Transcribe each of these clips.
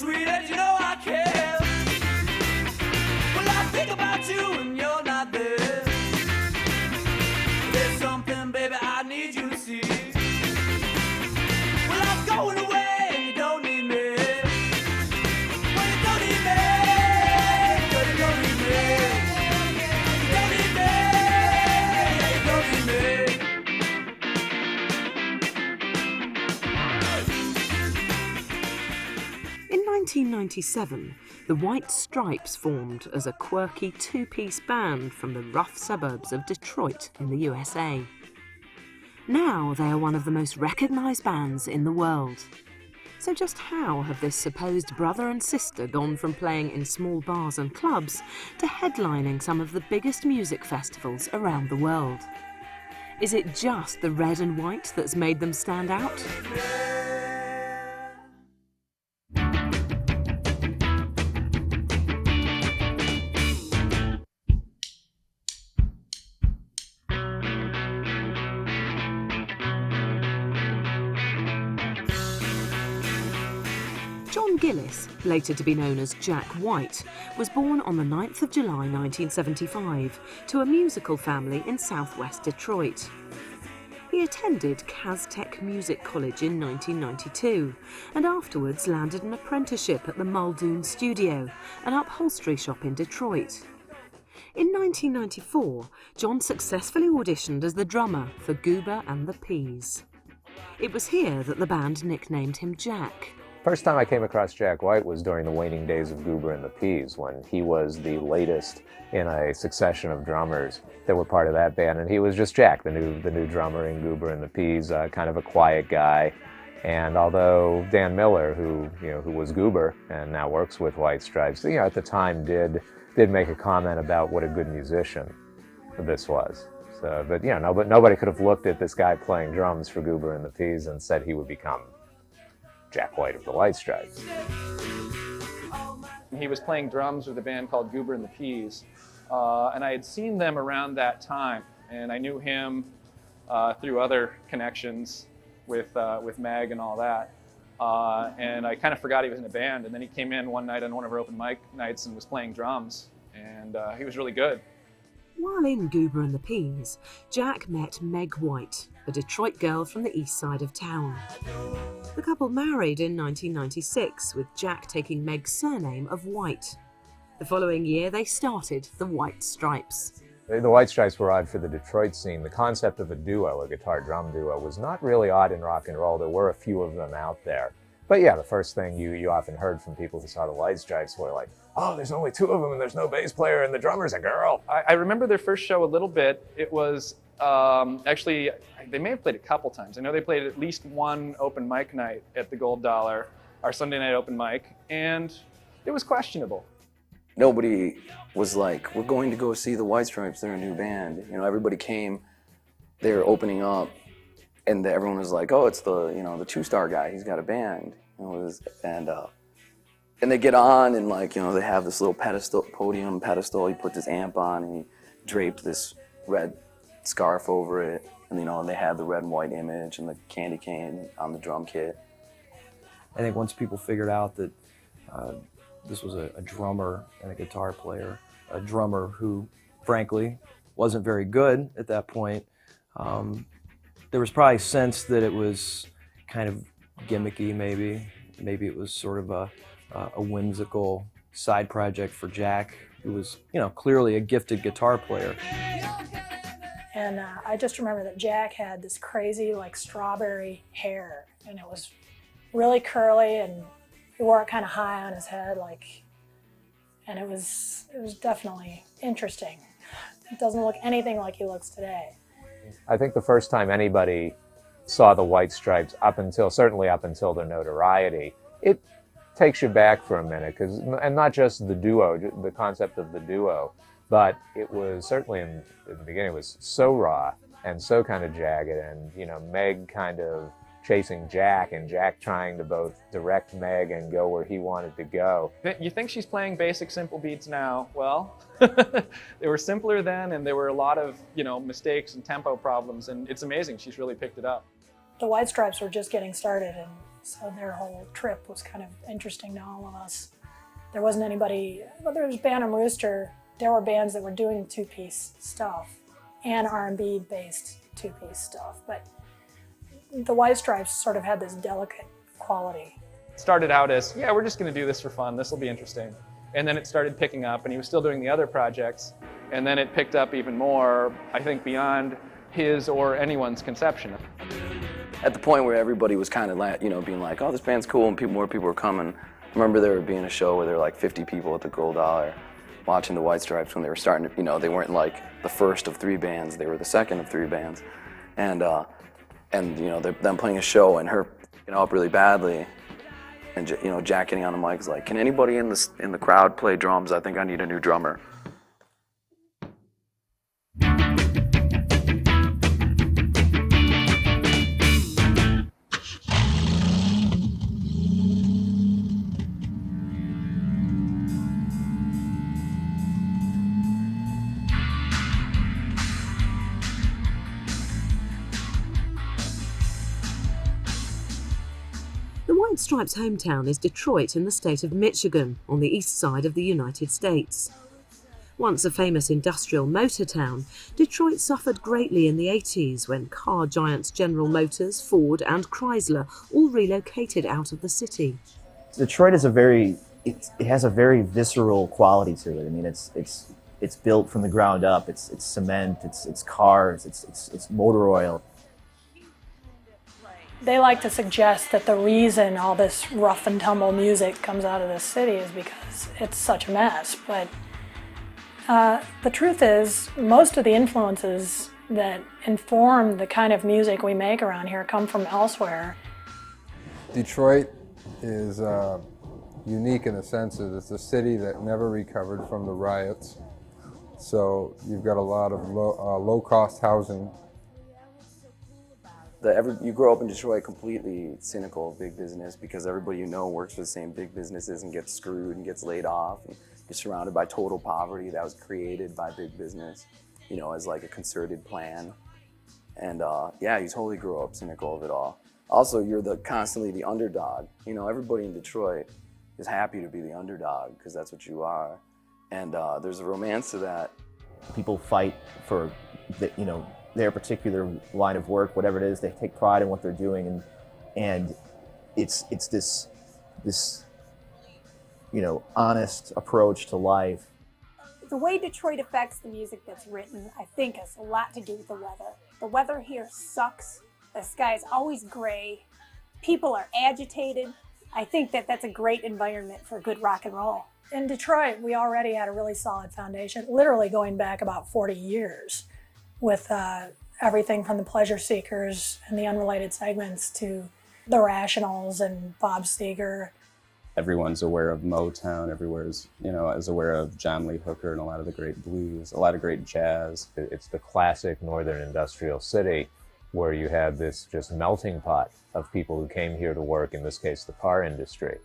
sweet as you know I care. Well, I think about you when you're not there. There's something, baby, I need you to see. Well, I'm going away and you don't need me. Well, you don't need me. Girl, you don't need me. You don't need me. Yeah, you don't need me. In 1997, the White Stripes formed as a quirky two-piece band from the rough suburbs of Detroit in the USA. Now they are one of the most recognised bands in the world. So just how have this supposed brother and sister gone from playing in small bars and clubs to headlining some of the biggest music festivals around the world? Is it just the red and white that's made them stand out? John Gillis, later to be known as Jack White, was born on the 9th of July 1975 to a musical family in southwest Detroit. He attended Caztech Music College in 1992 and afterwards landed an apprenticeship at the Muldoon Studio, an upholstery shop in Detroit. In 1994, John successfully auditioned as the drummer for Goober and the Peas. It was here that the band nicknamed him Jack. First time I came across Jack White was during the waning days of Goober and the Peas, when he was the latest in a succession of drummers that were part of that band, and he was just Jack, the new drummer in Goober and the Peas, kind of a quiet guy. And although Dan Miller, who was Goober and now works with White Stripes, at the time did make a comment about what a good musician this was. So, but nobody could have looked at this guy playing drums for Goober and the Peas and said he would become Jack White of the White Stripes. He was playing drums with a band called Goober and the Peas, and I had seen them around that time, and I knew him through other connections with Meg and all that, and I kind of forgot he was in a band, and then he came in one night on one of our open mic nights and was playing drums, and he was really good. While in Goober and the Peas, Jack met Meg White, a Detroit girl from the east side of town. The couple married in 1996, with Jack taking Meg's surname of White. The following year, they started the White Stripes. The White Stripes were odd for the Detroit scene. The concept of a duo, a guitar-drum duo, was not really odd in rock and roll. There were a few of them out there. But yeah, the first thing you often heard from people who saw the White Stripes were like, oh, there's only two of them and there's no bass player and the drummer's a girl. I remember their first show a little bit. It was actually, they may have played a couple times. I know they played at least one open mic night at the Gold Dollar, our Sunday night open mic, and it was questionable. Nobody was like, we're going to go see the White Stripes, they're a new band. Everybody came, they were opening up, and everyone was like, oh, it's the two-star guy, he's got a band. And they get on and they have this little podium pedestal, he put this amp on and he draped this red scarf over it, and they had the red and white image and the candy cane on the drum kit. I think once people figured out that this was a drummer and a guitar player, a drummer who frankly wasn't very good at that point, there was probably a sense that it was kind of gimmicky, maybe it was sort of a whimsical side project for Jack, who was clearly a gifted guitar player. And I just remember that Jack had this crazy strawberry hair, and it was really curly, and he wore it kind of high on his head, and it was definitely interesting. It doesn't look anything like he looks today. I think the first time anybody saw the White Stripes, certainly up until their notoriety, it takes you back for a minute, and not just the duo, the concept of the duo, but it was certainly in the beginning, it was so raw and so kind of jagged, and Meg kind of chasing Jack, and Jack trying to both direct Meg and go where he wanted to go. You think she's playing basic simple beats now? Well, they were simpler then, and there were a lot of mistakes and tempo problems, and it's amazing she's really picked it up. The White Stripes were just getting started, So their whole trip was kind of interesting to all of us. There wasn't anybody, whether it was Band and Rooster, there were bands that were doing two-piece stuff and R&B based two-piece stuff, but the White Stripes sort of had this delicate quality. It started out as, yeah, we're just going to do this for fun, this will be interesting. And then it started picking up, and he was still doing the other projects, and then it picked up even more, I think, beyond his or anyone's conception. At the point where everybody was kind of, you know, being like, oh, this band's cool, and more people were coming. I remember there being a show where there were like 50 people at the Gold Dollar watching the White Stripes when they were starting to, you know, they weren't like the first of 3 bands, they were the second of 3 bands. And you know, them playing a show and her picking up really badly, and you know, Jack getting on the mic is like, can anybody in the crowd play drums? I think I need a new drummer. The White Stripes' hometown is Detroit in the state of Michigan, on the east side of the United States. Once a famous industrial motor town, Detroit suffered greatly in the 80s when car giants General Motors, Ford and Chrysler all relocated out of the city. Detroit is it has a very visceral quality to it. I mean, it's built from the ground up. It's cement, it's cars, it's motor oil. They like to suggest that the reason all this rough and tumble music comes out of this city is because it's such a mess. But the truth is, most of the influences that inform the kind of music we make around here come from elsewhere. Detroit is unique in the sense that it's a city that never recovered from the riots. So you've got a lot of low-cost housing. You grow up in Detroit completely cynical of big business because everybody you know works for the same big businesses and gets screwed and gets laid off. And you're surrounded by total poverty that was created by big business, you know, as like a concerted plan. And yeah, you totally grow up cynical of it all. Also, you're constantly the underdog. You know, everybody in Detroit is happy to be the underdog because that's what you are. And there's a romance to that. People fight for their particular line of work, whatever it is. They take pride in what they're doing, and it's this honest approach to life. The way Detroit affects the music that's written, I think, has a lot to do with the weather. The weather here sucks. The sky is always gray. People are agitated. I think that's a great environment for good rock and roll. In Detroit, we already had a really solid foundation, literally going back about 40 years, with everything from the Pleasure Seekers and the Unrelated Segments to the Rationals and Bob Seger. Everyone's aware of Motown. Everywhere's, is aware of John Lee Hooker and a lot of the great blues, a lot of great jazz. It's the classic northern industrial city where you have this just melting pot of people who came here to work, in this case, the car industry.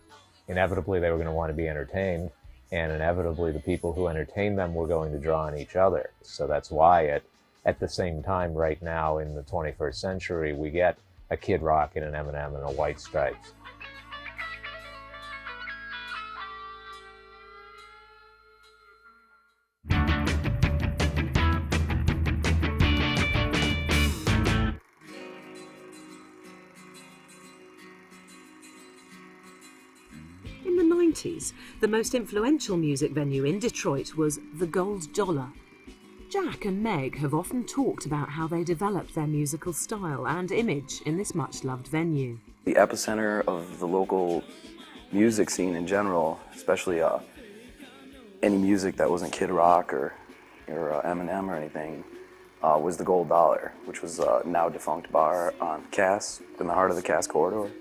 Inevitably, they were going to want to be entertained, and inevitably, the people who entertained them were going to draw on each other. So that's why at the same time, right now in the 21st century, we get a Kid Rock and an Eminem and a White Stripes. In the 90s, the most influential music venue in Detroit was the Gold Dollar. Jack and Meg have often talked about how they developed their musical style and image in this much-loved venue. The epicenter of the local music scene in general, especially any music that wasn't Kid Rock or Eminem or anything, was the Gold Dollar, which was a now defunct bar on Cass, in the heart of the Cass corridor.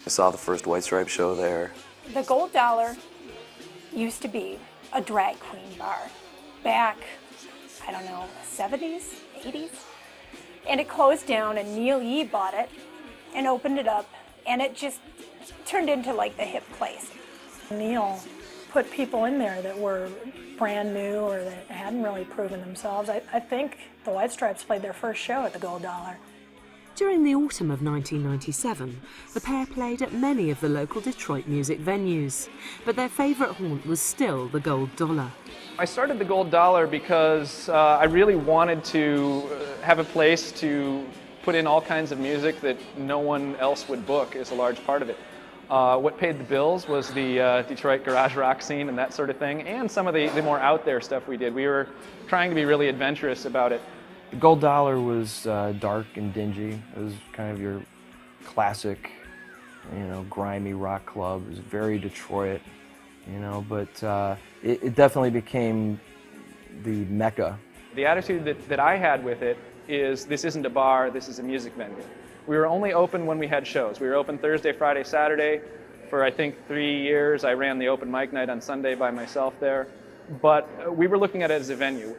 I saw the first White Stripes show there. The Gold Dollar used to be a drag queen bar back, 70s, 80s. And it closed down, and Neil Yee bought it and opened it up, and it just turned into like the hip place. Neil put people in there that were brand new or that hadn't really proven themselves. I think the White Stripes played their first show at the Gold Dollar. During the autumn of 1997, the pair played at many of the local Detroit music venues, but their favourite haunt was still the Gold Dollar. I started the Gold Dollar because I really wanted to have a place to put in all kinds of music that no one else would book is a large part of it. What paid the bills was the Detroit garage rock scene and that sort of thing, and some of the more out there stuff we did. We were trying to be really adventurous about it. The Gold Dollar was dark and dingy. It was kind of your classic, grimy rock club. It was very Detroit, but it definitely became the mecca. The attitude that I had with it is, this isn't a bar, this is a music venue. We were only open when we had shows. We were open Thursday, Friday, Saturday. For I think 3 years, I ran the open mic night on Sunday by myself there. But we were looking at it as a venue.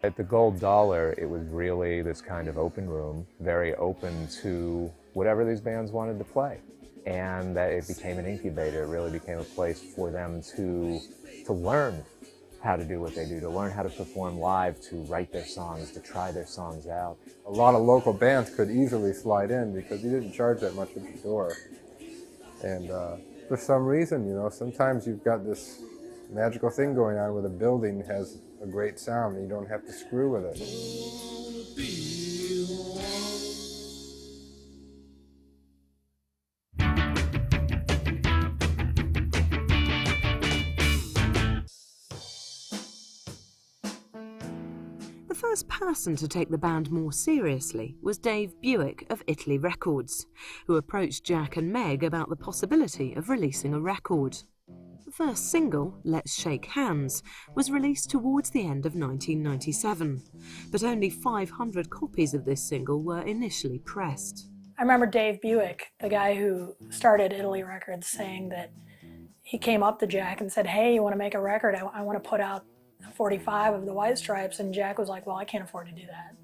At the Gold Dollar, it was really this kind of open room, very open to whatever these bands wanted to play. And that it became an incubator. It really became a place for them to learn how to do what they do, to learn how to perform live, to write their songs, to try their songs out. A lot of local bands could easily slide in because you didn't charge that much at the door. And for some reason, sometimes you've got this magical thing going on where the building has a great sound and you don't have to screw with it. The first person to take the band more seriously was Dave Buick of Italy Records, who approached Jack and Meg about the possibility of releasing a record. The first single, Let's Shake Hands, was released towards the end of 1997, but only 500 copies of this single were initially pressed. I remember Dave Buick, the guy who started Italy Records, saying that he came up to Jack and said, "Hey, you want to make a record? I want to put out 45 of the White Stripes," and Jack was like, "Well, I can't afford to do that."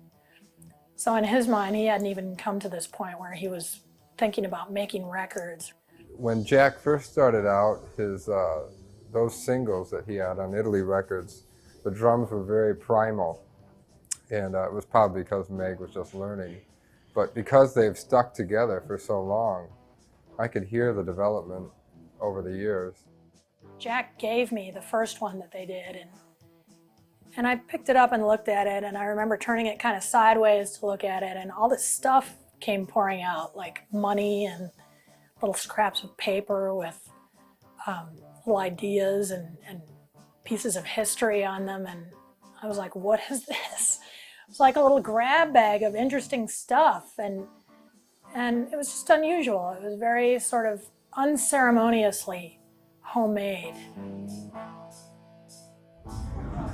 So in his mind, he hadn't even come to this point where he was thinking about making records. When Jack first started out, those singles that he had on Italy Records, the drums were very primal, and it was probably because Meg was just learning. But because they've stuck together for so long, I could hear the development over the years. Jack gave me the first one that they did, and I picked it up and looked at it, and I remember turning it kind of sideways to look at it, and all this stuff came pouring out, like money and little scraps of paper with little ideas and pieces of history on them, and I was like, what is this? It was like a little grab bag of interesting stuff, and it was just unusual. It was very sort of unceremoniously homemade.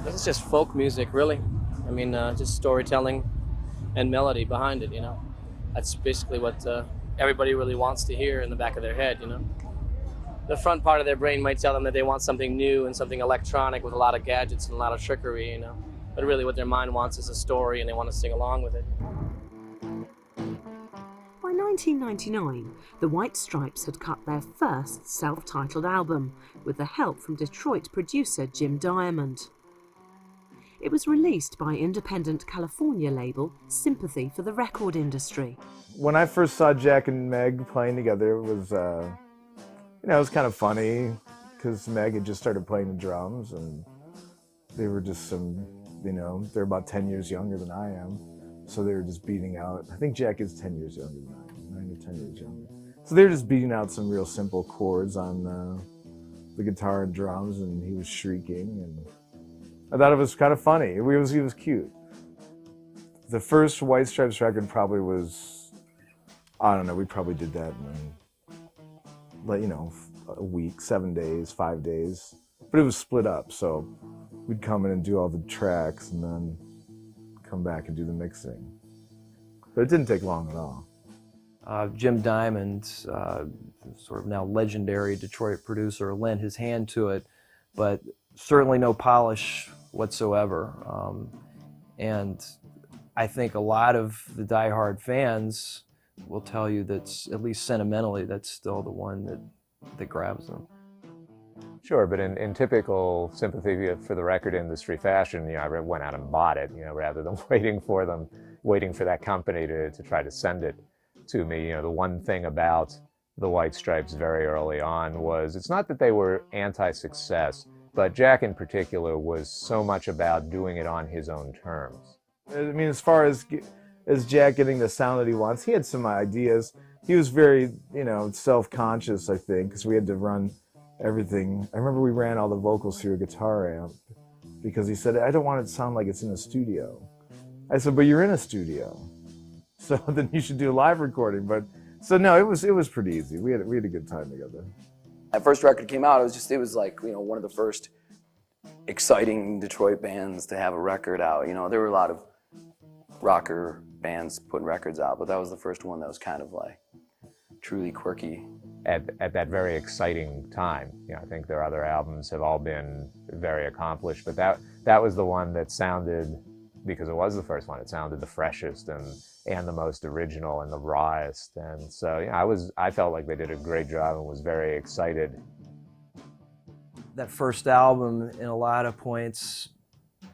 This is just folk music, really. I mean, just storytelling and melody behind it, That's basically what everybody really wants to hear in the back of their head, The front part of their brain might tell them that they want something new and something electronic with a lot of gadgets and a lot of trickery, But really what their mind wants is a story, and they want to sing along with it. By 1999, the White Stripes had cut their first self-titled album, with the help from Detroit producer Jim Diamond. It was released by independent California label Sympathy for the Record Industry. When I first saw Jack and Meg playing together, it was, it was kind of funny because Meg had just started playing the drums, and they were just they're about 10 years younger than I am, so they were just beating out. I think Jack is 10 years younger than I am, 9 or 10 years younger. So they were just beating out some real simple chords on the guitar and drums, and he was shrieking, and I thought it was kind of funny. He was cute. The first White Stripes record probably was, I don't know, we probably did that in, a week, 7 days, 5 days. But it was split up, so we'd come in and do all the tracks and then come back and do the mixing. But it didn't take long at all. Jim Diamond, sort of now legendary Detroit producer, lent his hand to it, but certainly no polish whatsoever. And I think a lot of the diehard fans will tell you that, at least sentimentally, that's still the one that grabs them. Sure, but in typical Sympathy for the Record Industry fashion, I went out and bought it, rather than waiting for that company to try to send it to me. You know, the one thing about the White Stripes very early on was, it's not that they were anti-success, but Jack in particular was so much about doing it on his own terms. I mean, as far as Jack getting the sound that he wants, he had some ideas. He was very, you know, self-conscious, I think, because we had to run everything. I remember we ran all the vocals through a guitar amp because he said, I don't want it to sound like it's in a studio. I said, but you're in a studio, so then you should do a live recording. But so no, it was pretty easy. We had a good time together. That first record came out, it was like, you know, one of the first exciting Detroit bands to have a record out. You know, there were a lot of rocker bands putting records out, but that was the first one that was kind of like truly quirky. At that very exciting time. You know, I think their other albums have all been very accomplished, but that was the one that sounded, because it was the first one, it sounded the freshest and the most original and the rawest. And so, you know, I felt like they did a great job and was very excited. That first album, in a lot of points,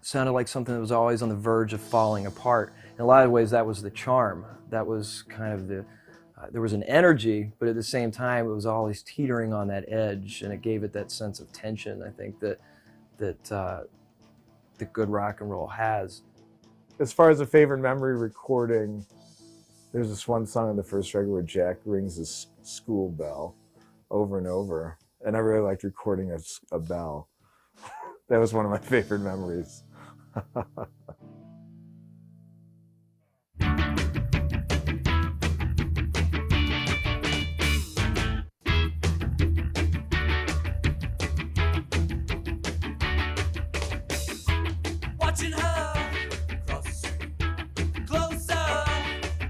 sounded like something that was always on the verge of falling apart. In a lot of ways, that was the charm. That was kind of there was an energy, but at the same time, it was always teetering on that edge, and it gave it that sense of tension, I think, that good rock and roll has. As far as a favorite memory recording, there's this one song on the first record where Jack rings his school bell over and over, and I really liked recording a bell. That was one of my favorite memories. Watching her cross closer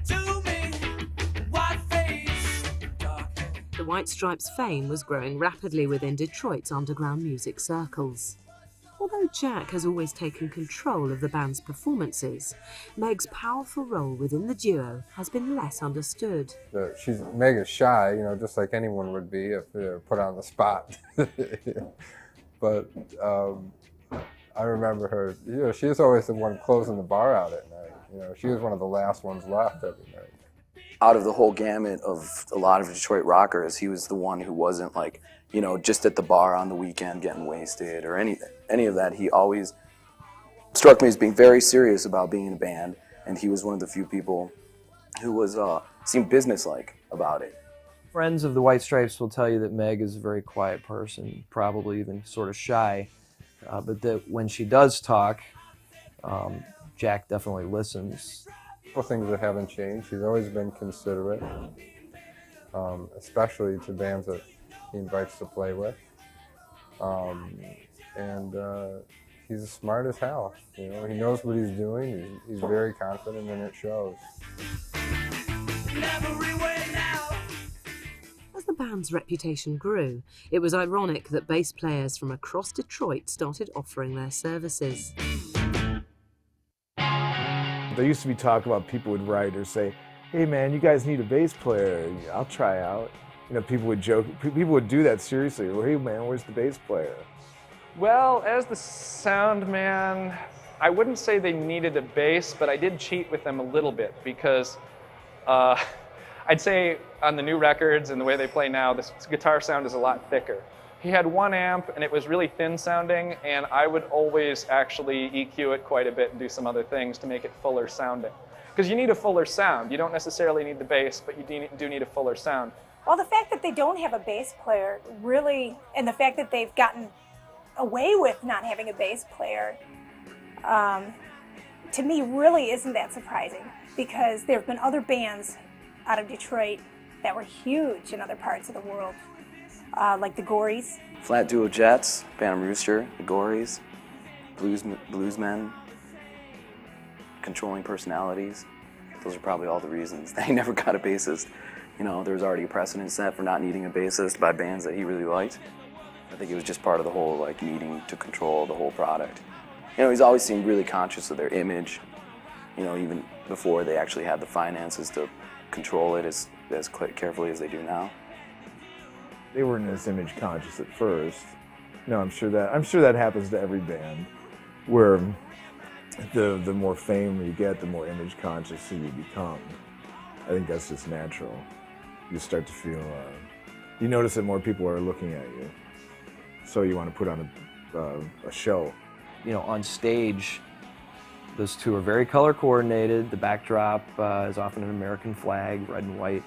to me, white face, dark hair. The White Stripes' fame was growing rapidly within Detroit's underground music circles. Although Jack has always taken control of the band's performances, Meg's powerful role within the duo has been less understood. Meg is shy, you know, just like anyone would be if they were put on the spot. But I remember her, you know, she was always the one closing the bar out at night. You know, she was one of the last ones left every night. Out of the whole gamut of a lot of Detroit rockers, he was the one who wasn't like, you know, just at the bar on the weekend getting wasted or any of that. He always struck me as being very serious about being in a band, and he was one of the few people who was seemed businesslike about it. Friends of the White Stripes will tell you that Meg is a very quiet person, probably even sort of shy, but that when she does talk, Jack definitely listens. A couple things that haven't changed. He's always been considerate, especially to bands that he invites to play with. And he's smart as hell. You know, he knows what he's doing. He's very confident, and it shows. As the band's reputation grew, it was ironic that bass players from across Detroit started offering their services. There used to be talk about people would write or say, hey man, you guys need a bass player, I'll try out. You know, people would joke, people would do that seriously. Well, hey man, where's the bass player? Well, as the sound man, I wouldn't say they needed a bass, but I did cheat with them a little bit because I'd say on the new records and the way they play now, this guitar sound is a lot thicker. He had one amp and it was really thin sounding, and I would always actually EQ it quite a bit and do some other things to make it fuller sounding. Because you need a fuller sound. You don't necessarily need the bass, but you do need a fuller sound. Well, the fact that they don't have a bass player really, and the fact that they've gotten away with not having a bass player, to me really isn't that surprising, because there have been other bands out of Detroit that were huge in other parts of the world, like the Gories. Flat Duo Jets, Phantom Rooster, the Gories, Bluesmen, controlling personalities. Those are probably all the reasons they never got a bassist. You know, there was already a precedent set for not needing a bassist by bands that he really liked. I think it was just part of the whole, like, needing to control the whole product. You know, he's always seemed really conscious of their image, you know, even before they actually had the finances to control it as carefully as they do now. They weren't as image conscious at first. No, I'm sure that happens to every band, where the more fame you get, the more image conscious you become. I think that's just natural. You start to feel, you notice that more people are looking at you. So you want to put on a show. You know, on stage, those two are very color coordinated. The backdrop is often an American flag, red and white.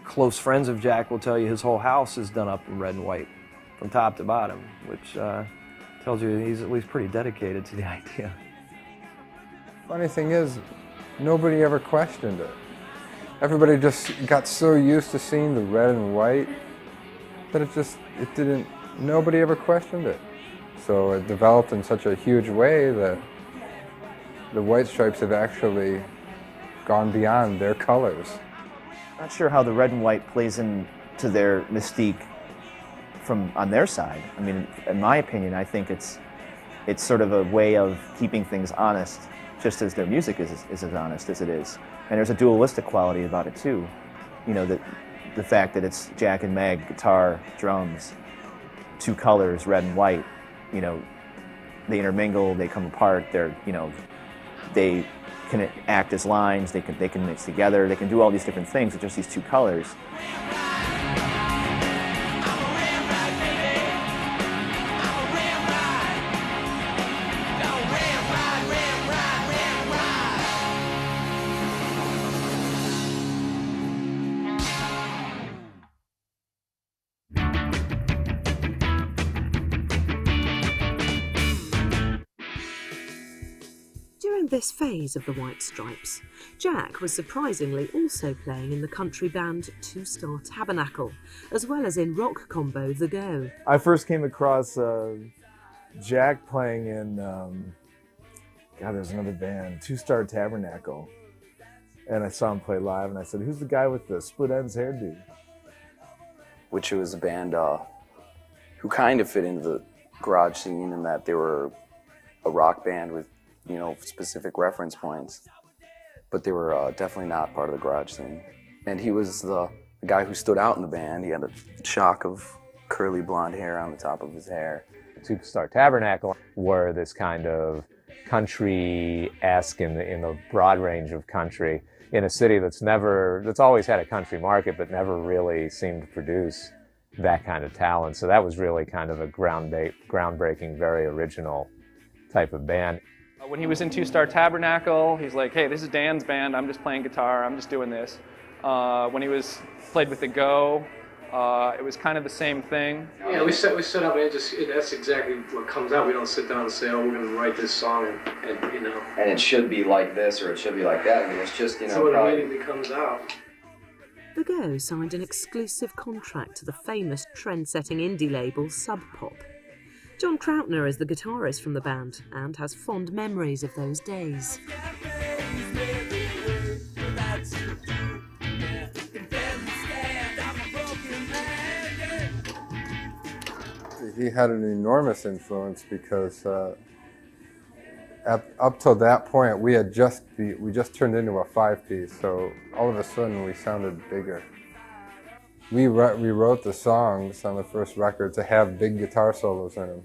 Close friends of Jack will tell you his whole house is done up in red and white from top to bottom, which tells you he's at least pretty dedicated to the idea. Funny thing is, nobody ever questioned it. Everybody just got so used to seeing the red and white that nobody ever questioned it. So it developed in such a huge way that the White Stripes have actually gone beyond their colors. Not sure how the red and white plays into their mystique on their side. I mean, in my opinion, I think it's sort of a way of keeping things honest, just as their music is as honest as it is. And there's a dualistic quality about it too. You know, the fact that it's Jack and Meg, guitar, drums, two colors, red and white. You know, they intermingle, they come apart. They can act as lines. They can mix together. They can do all these different things with just these two colors. During this phase of the White Stripes, Jack was surprisingly also playing in the country band Two Star Tabernacle, as well as in rock combo The Go. I first came across Jack playing in, there's another band, Two Star Tabernacle. And I saw him play live and I said, who's the guy with the split ends hairdo? Which was a band who kind of fit into the garage scene in that they were a rock band with, you know, specific reference points. But they were definitely not part of the garage scene. And he was the guy who stood out in the band. He had a shock of curly blonde hair on the top of his hair. Two Star Tabernacle were this kind of country-esque in the broad range of country in a city that's always had a country market but never really seemed to produce that kind of talent. So that was really kind of a groundbreaking, very original type of band. When he was in Two Star Tabernacle, he's like, hey, this is Dan's band, I'm just playing guitar, I'm just doing this. When he played with The Go, it was kind of the same thing. Yeah, we set up and that's exactly what comes out. We don't sit down and say, oh, we're going to write this song and you know. And it should be like this or it should be like that. I mean, it's just, you know. So it immediately comes out. The Go signed an exclusive contract to the famous trend-setting indie label Sub Pop. John Krautner is the guitarist from the band and has fond memories of those days. He had an enormous influence because up till that point we just turned into a 5-piece, so all of a sudden we sounded bigger. We wrote the songs on the first record to have big guitar solos in them.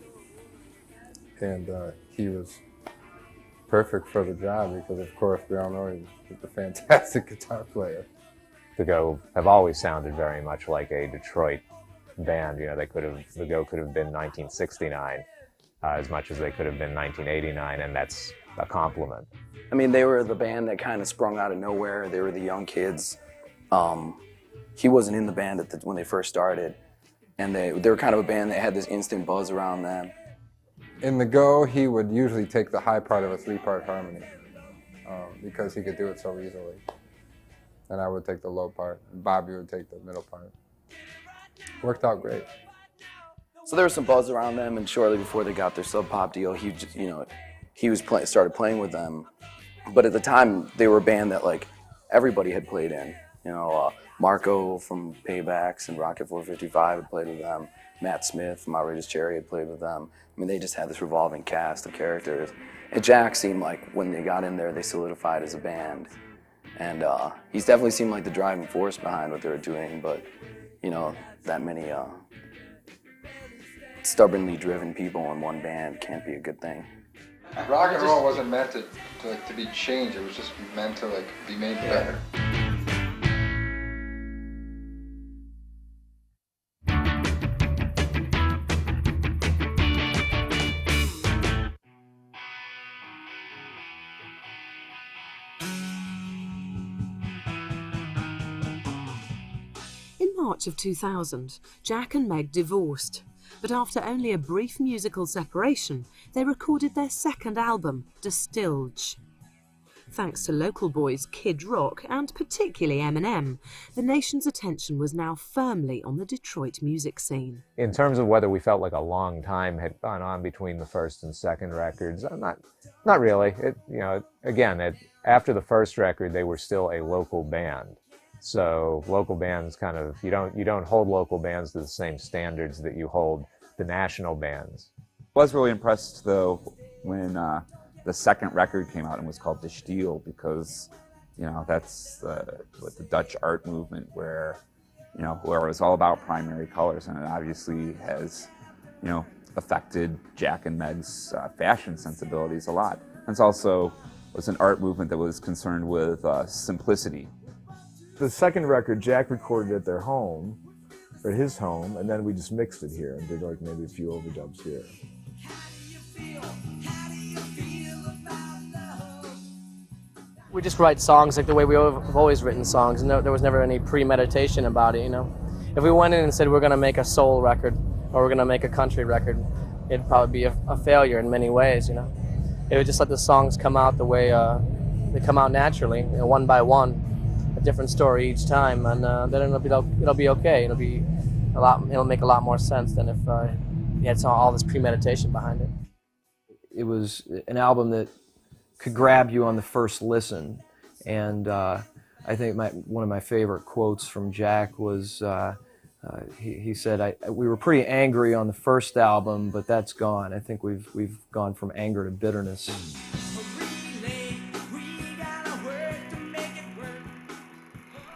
And he was perfect for the job because, of course, we all know he's a fantastic guitar player. The Go have always sounded very much like a Detroit band. You know, The Go could have been 1969 as much as they could have been 1989, and that's a compliment. I mean, they were the band that kind of sprung out of nowhere. They were the young kids. He wasn't in the band when they first started, and they were kind of a band that had this instant buzz around them. In The Go, he would usually take the high part of a 3-part harmony because he could do it so easily. And I would take the low part, and Bobby would take the middle part. Worked out great. So there was some buzz around them, and shortly before they got their Sub Pop deal, he started playing with them. But at the time, they were a band that like everybody had played in. You know, Marco from Paybacks and Rocket 455 had played with them. Matt Smith from Outrageous Cherry had played with them. I mean, they just had this revolving cast of characters. And Jack seemed like when they got in there, they solidified as a band. And he's definitely seemed like the driving force behind what they were doing. But, you know, that many stubbornly driven people in one band can't be a good thing. Rock and roll wasn't meant to be changed. It was just meant to like be made better. In March of 2000, Jack and Meg divorced, but after only a brief musical separation, they recorded their second album, Distilge. Thanks to local boys Kid Rock and particularly Eminem, the nation's attention was now firmly on the Detroit music scene. In terms of whether we felt like a long time had gone on between the first and second records, not really. After the first record, they were still a local band. So local bands kind of, you don't hold local bands to the same standards that you hold the national bands. I was really impressed though when the second record came out and was called De Stijl, because that's the Dutch art movement where it was all about primary colors, and it obviously has affected Jack and Meg's fashion sensibilities a lot. And it also was an art movement that was concerned with simplicity. The second record, Jack recorded at their home, or at his home, and then we just mixed it here and did like maybe a few overdubs here. We just write songs like the way we've always written songs, and there was never any premeditation about it, If we went in and said we're going to make a soul record or we're going to make a country record, it'd probably be a failure in many ways, It would just let the songs come out the way they come out naturally, one by one. Different story each time, and then it'll be okay. It'll make a lot more sense than if you had all this premeditation behind it. It was an album that could grab you on the first listen, and I think one of my favorite quotes from Jack was he said, "We were pretty angry on the first album, but that's gone. I think we've gone from anger to bitterness."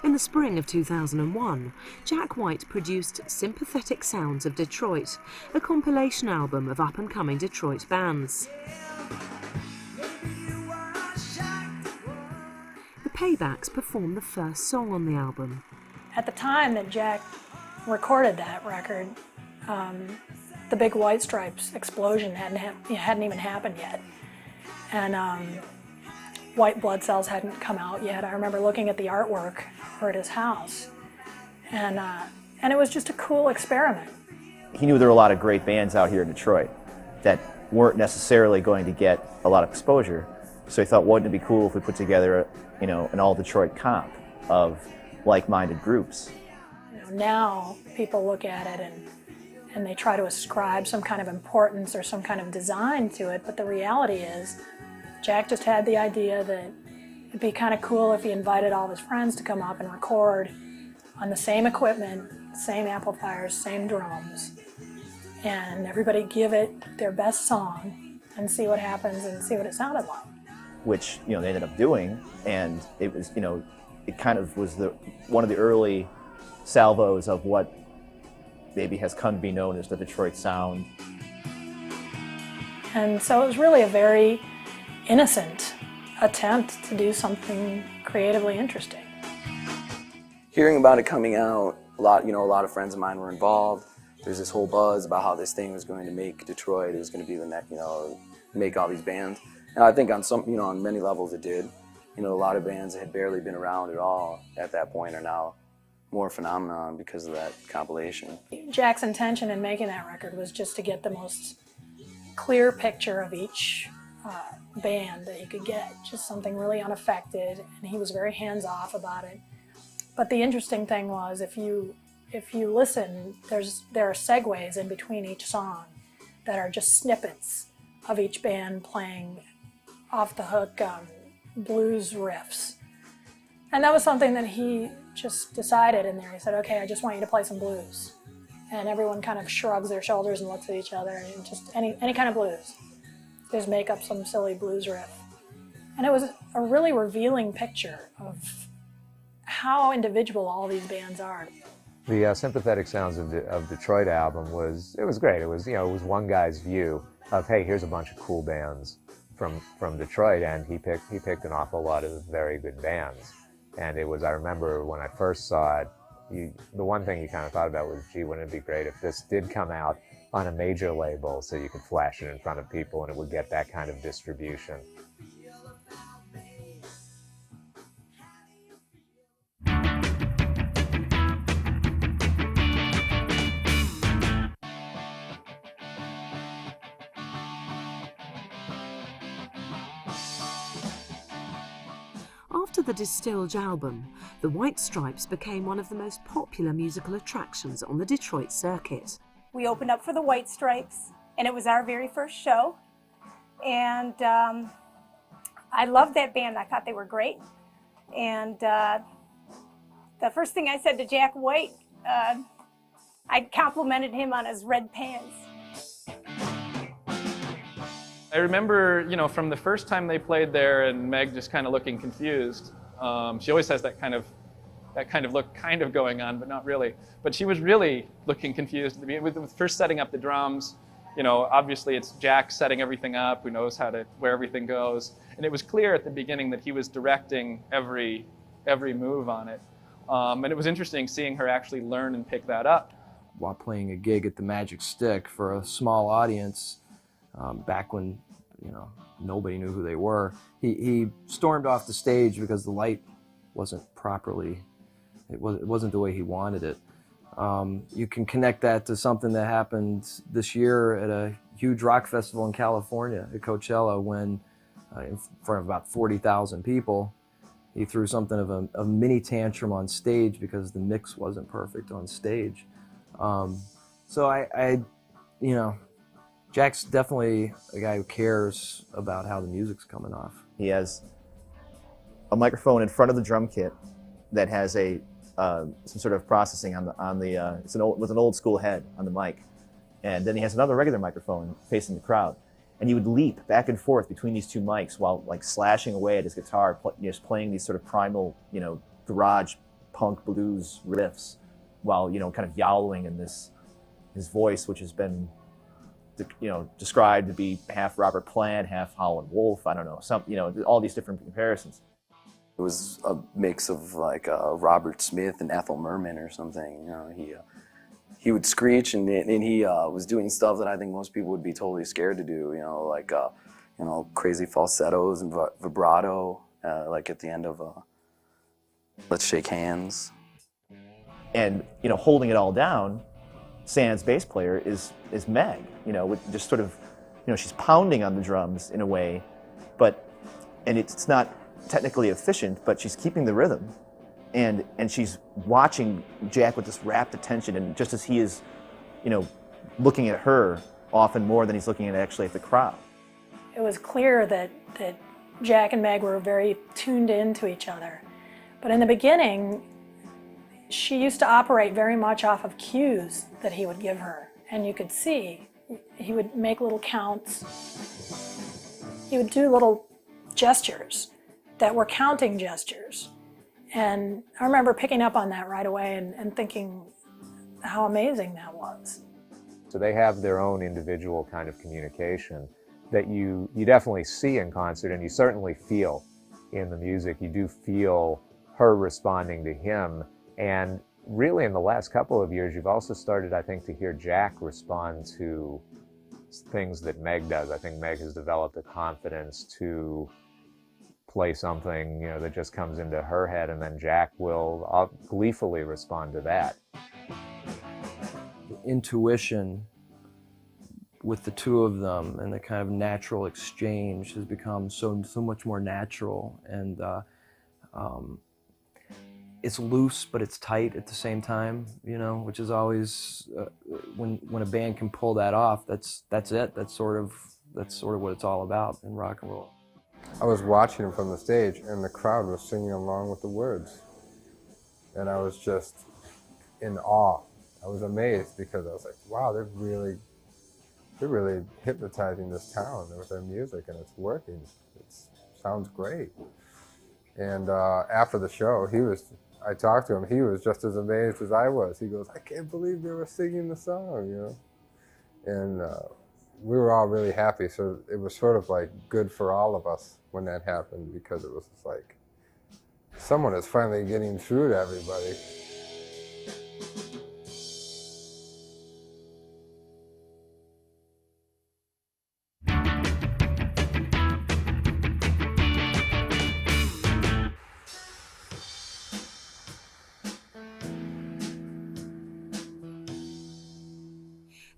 In the spring of 2001, Jack White produced Sympathetic Sounds of Detroit, a compilation album of up-and-coming Detroit bands. The Paybacks performed the first song on the album. At the time that Jack recorded that record, the big White Stripes explosion hadn't even happened yet. And White Blood Cells hadn't come out yet. I remember looking at the artwork at his house, and it was just a cool experiment. He knew there were a lot of great bands out here in Detroit that weren't necessarily going to get a lot of exposure, so he thought, wouldn't it be cool if we put together, an all-Detroit comp of like-minded groups? Now people look at it and they try to ascribe some kind of importance or some kind of design to it, but the reality is Jack just had the idea that it'd be kind of cool if he invited all of his friends to come up and record on the same equipment, same amplifiers, same drums, and everybody give it their best song and see what happens and see what it sounded like. Which, they ended up doing, and it was, it kind of was one of the early salvos of what maybe has come to be known as the Detroit sound. And so it was really a very innocent attempt to do something creatively interesting. Hearing about it coming out, a lot of friends of mine were involved. There's this whole buzz about how this thing was going to make Detroit. It was going to be the next, make all these bands. And I think on on many levels it did. A lot of bands that had barely been around at all at that point are now more phenomenon because of that compilation. Jack's intention in making that record was just to get the most clear picture of each band that he could get, just something really unaffected, and he was very hands-off about it. But the interesting thing was, if you listen, there are segues in between each song that are just snippets of each band playing off-the-hook blues riffs. And that was something that he just decided in there. He said, okay, I just want you to play some blues. And everyone kind of shrugs their shoulders and looks at each other, and just any kind of blues. Just make up some silly blues riff. And it was a really revealing picture of how individual all these bands are. The Sympathetic Sounds of Detroit album was great. It was one guy's view of, hey, here's a bunch of cool bands from Detroit, and he picked an awful lot of very good bands. And it was, I remember when I first saw it, the one thing you kind of thought about was, gee, wouldn't it be great if this did come out on a major label so you could flash it in front of people and it would get that kind of distribution. After the Distilled album, the White Stripes became one of the most popular musical attractions on the Detroit circuit. We opened up for the White Stripes, and it was our very first show. And I loved that band. I thought they were great. And the first thing I said to Jack White, I complimented him on his red pants. I remember, you know, from the first time they played there and Meg just kind of looking confused. She always has that kind of look kind of going on, but not really. But she was really looking confused. With first setting up the drums, you know, obviously it's Jack setting everything up, who knows where everything goes. And it was clear at the beginning that he was directing every move on it. And it was interesting seeing her actually learn and pick that up. While playing a gig at the Magic Stick for a small audience, back when, you know, nobody knew who they were, he stormed off the stage because the light wasn't properly, it wasn't the way he wanted it. You can connect that to something that happened this year at a huge rock festival in California at Coachella when, in front of about 40,000 people, he threw something of a mini tantrum on stage because the mix wasn't perfect on stage. So I, you know, Jack's definitely a guy who cares about how the music's coming off. He has a microphone in front of the drum kit that has a some sort of processing with an old school head on the mic, and then he has another regular microphone facing the crowd, and he would leap back and forth between these two mics while like slashing away at his guitar, just playing these sort of primal, you know, garage punk blues riffs, while, you know, kind of yowling in his voice, which has been, you know, described to be half Robert Plant, half Howlin' Wolf. I don't know, you know, all these different comparisons. It was a mix of like Robert Smith and Ethel Merman or something. You know, he would screech and he was doing stuff that I think most people would be totally scared to do. You know, like you know, crazy falsettos and vibrato, like at the end of Let's Shake Hands. And, you know, holding it all down, Sand's bass player is Meg. You know, with just sort of, you know, she's pounding on the drums in a way, and it's not technically efficient, but she's keeping the rhythm, and she's watching Jack with this rapt attention, and just as he is, you know, looking at her often more than he's looking at the crowd. It was clear that Jack and Meg were very tuned into each other, but in the beginning, she used to operate very much off of cues that he would give her, and you could see he would make little counts. He would do little gestures that were counting gestures, and I remember picking up on that right away and thinking how amazing that was. So they have their own individual kind of communication that you definitely see in concert, and you certainly feel in the music. You do feel her responding to him. And really in the last couple of years, you've also started, I think, to hear Jack respond to things that Meg does. I think Meg has developed a confidence to play something, you know, that just comes into her head, and then Jack will gleefully respond to that. Intuition with the two of them and the kind of natural exchange has become so much more natural, and it's loose, but it's tight at the same time, you know, which is always, when a band can pull that off, that's it. That's sort of what it's all about in rock and roll. I was watching him from the stage, and the crowd was singing along with the words. And I was just in awe. I was amazed because I was like, wow, they're really hypnotizing this town with their music, and it's working. It sounds great. And after the show, I talked to him, he was just as amazed as I was. He goes, I can't believe they were singing the song, you know? And we were all really happy. So it was sort of like good for all of us when that happened, because it was just like, someone is finally getting through to everybody.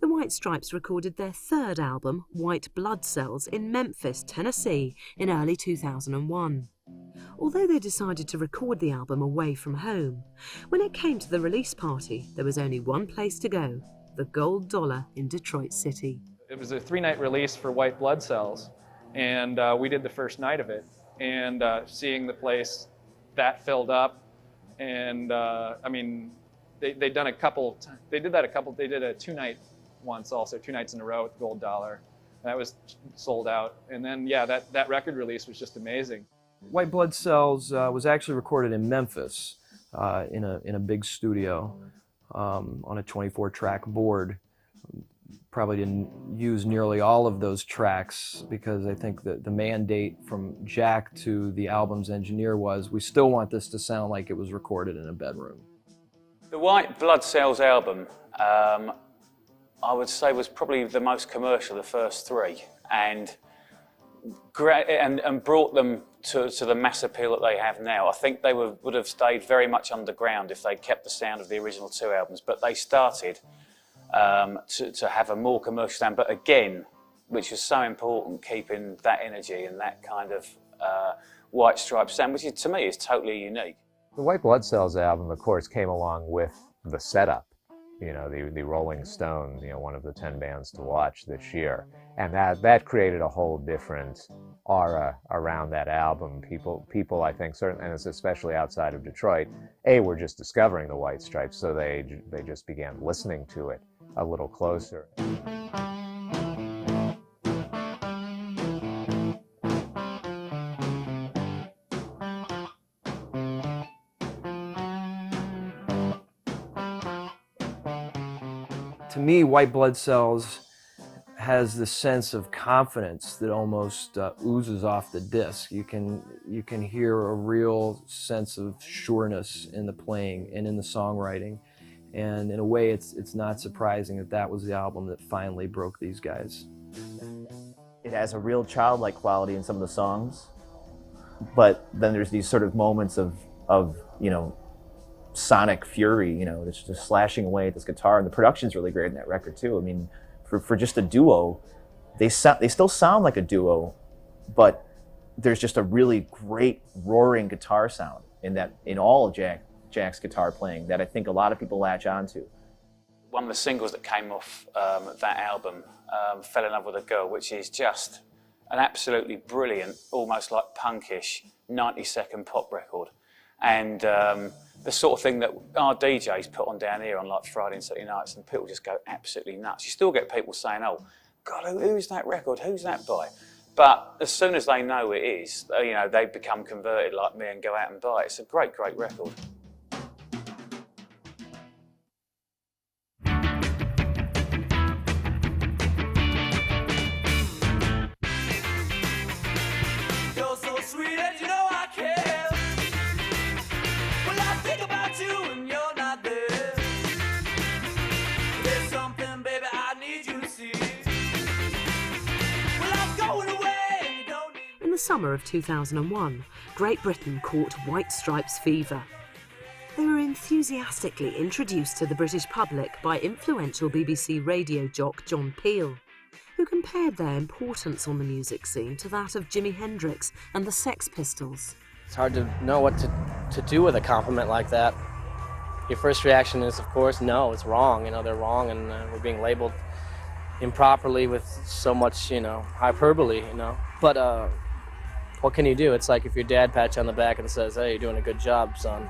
The White Stripes recorded their third album, White Blood Cells, in Memphis, Tennessee in early 2001. Although they decided to record the album away from home, when it came to the release party, there was only one place to go, the Gold Dollar in Detroit City. It was a 3-night release for White Blood Cells, and we did the first night of it. And seeing the place that filled up, and I mean, they'd done a couple. They did that a couple. They did a 2-night once, also 2 nights in a row with Gold Dollar. That was sold out. And then yeah, that record release was just amazing. White Blood Cells was actually recorded in Memphis in a big studio on a 24-track board. Probably didn't use nearly all of those tracks because I think that the mandate from Jack to the album's engineer was, we still want this to sound like it was recorded in a bedroom. The White Blood Cells album, I would say, was probably the most commercial of the first 3, and brought them to the mass appeal that they have now. I think they would have stayed very much underground if they kept the sound of the original 2 albums, but they started to have a more commercial sound, but again, which was so important, keeping that energy and that kind of White Stripes sound, which to me is totally unique. The White Blood Cells album, of course, came along with the setup. You know, the Rolling Stone, you know, one of the 10 bands to watch this year. And that created a whole different aura around that album. People, I think, certainly, and it's especially outside of Detroit, were just discovering the White Stripes, so they just began listening to it a little closer. To me, White Blood Cells has this sense of confidence that almost oozes off the disc. You can hear a real sense of sureness in the playing and in the songwriting. And in a way, it's not surprising that was the album that finally broke these guys. It has a real childlike quality in some of the songs, but then there's these sort of moments of you know, sonic fury, you know, it's just slashing away at this guitar, and the production's really great in that record too. I mean, for just a duo, they still sound like a duo, but there's just a really great roaring guitar sound in all of Jack's guitar playing that I think a lot of people latch onto. One of the singles that came off that album, Fell in Love with a Girl, which is just an absolutely brilliant, almost like punkish 90-second pop record. And the sort of thing that our DJs put on down here on like Friday and Saturday nights, and people just go absolutely nuts. You still get people saying, oh, God, who's that record? Who's that by? But as soon as they know it is, you know, they become converted like me and go out and buy it. It's a great, great record. You're so sweet that you know I care. Well, I think about you when you're not there. There's something, baby, I need you to see. Well, I'm going away and you don't need In the summer of 2001, Great Britain caught White Stripes fever. They were enthusiastically introduced to the British public by influential BBC radio jock John Peel, who compared their importance on the music scene to that of Jimi Hendrix and the Sex Pistols. It's hard to know what to do with a compliment like that. Your first reaction is, of course, no, it's wrong. You know, they're wrong, and we're being labeled improperly with so much, you know, hyperbole, you know. But what can you do? It's like if your dad pats you on the back and says, hey, you're doing a good job, son.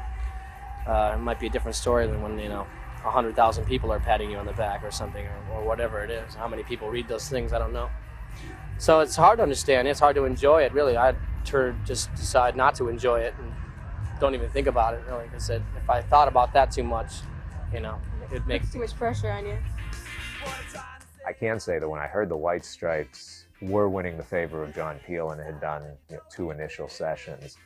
It might be a different story than when, you know, 100,000 people are patting you on the back or something, or whatever it is. How many people read those things, I don't know. So it's hard to understand. It's hard to enjoy it, really. I'd just decide not to enjoy it and don't even think about it, really, because if I thought about that too much, you know, it makes too much pressure on you. I can say that when I heard the White Stripes were winning the favor of John Peel and had done 2 initial sessions,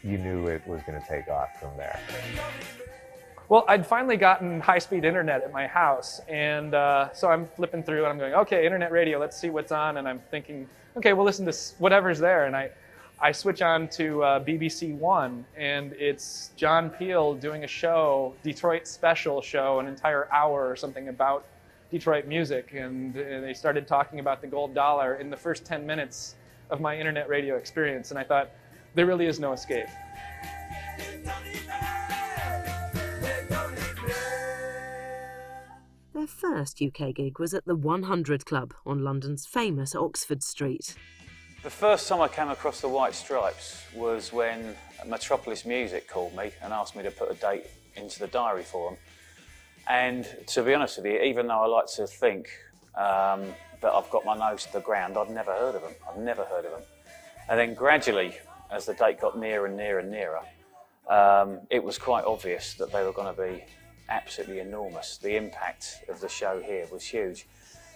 you knew it was going to take off from there. Well, I'd finally gotten high-speed internet at my house, and so I'm flipping through and I'm going, okay, internet radio, let's see what's on, and I'm thinking, okay, we'll listen to whatever's there, and I switch on to BBC One, and it's John Peel doing a show, Detroit special show, an entire hour or something about Detroit music, and they started talking about the gold dollar in the first 10 minutes of my internet radio experience, and I thought, there really is no escape. Their first UK gig was at the 100 Club on London's famous Oxford Street. The first time I came across the White Stripes was when Metropolis Music called me and asked me to put a date into the diary for them. And to be honest with you, even though I like to think that I've got my nose to the ground, I'd never heard of them. I've never heard of them. And then gradually, as the date got nearer and nearer and nearer, it was quite obvious that they were going to be absolutely enormous. The impact of the show here was huge.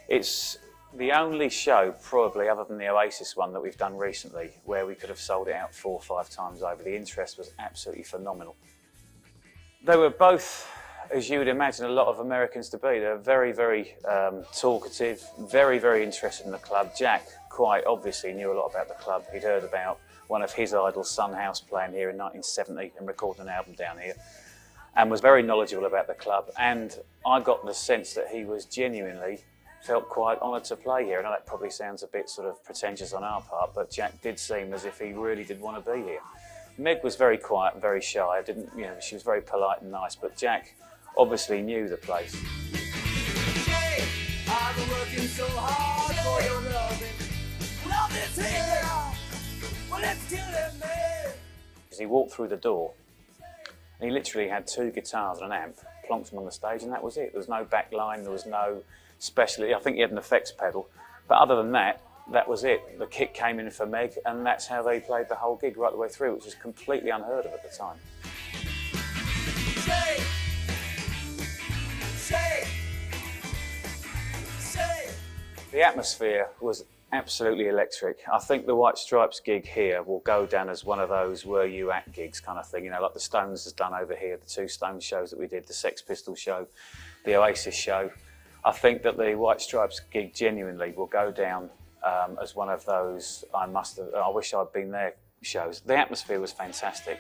It's the only show, probably other than the Oasis one that we've done recently, where we could have sold it out 4 or 5 times over. The interest was absolutely phenomenal. They were both, as you would imagine a lot of Americans to be, they're very, very talkative, very, very interested in the club. Jack quite obviously knew a lot about the club. He'd heard about one of his idols, Son House, playing here in 1970 and recording an album down here, and was very knowledgeable about the club. And I got the sense that he was genuinely felt quite honoured to play here. I know that probably sounds a bit sort of pretentious on our part, but Jack did seem as if he really did want to be here. Meg was very quiet and very shy. She was very polite and nice, but Jack obviously knew the place. I've been working so hard for your loving. Love is here. Well, let's kill it, man. As he walked through the door, and he literally had 2 guitars and an amp, plonked them on the stage, and that was it. There was no back line, there was no specialty. I think he had an effects pedal, but other than that, that was it. The kick came in for Meg, and that's how they played the whole gig right the way through, which was completely unheard of at the time. Say, say, say. The atmosphere was absolutely electric. I think the White Stripes gig here will go down as one of those were you at gigs kind of thing, like the Stones has done over here, the 2 Stones shows that we did, the Sex Pistols show, the Oasis show. I think that the White Stripes gig genuinely will go down as one of those I wish I'd been there shows. The atmosphere was fantastic.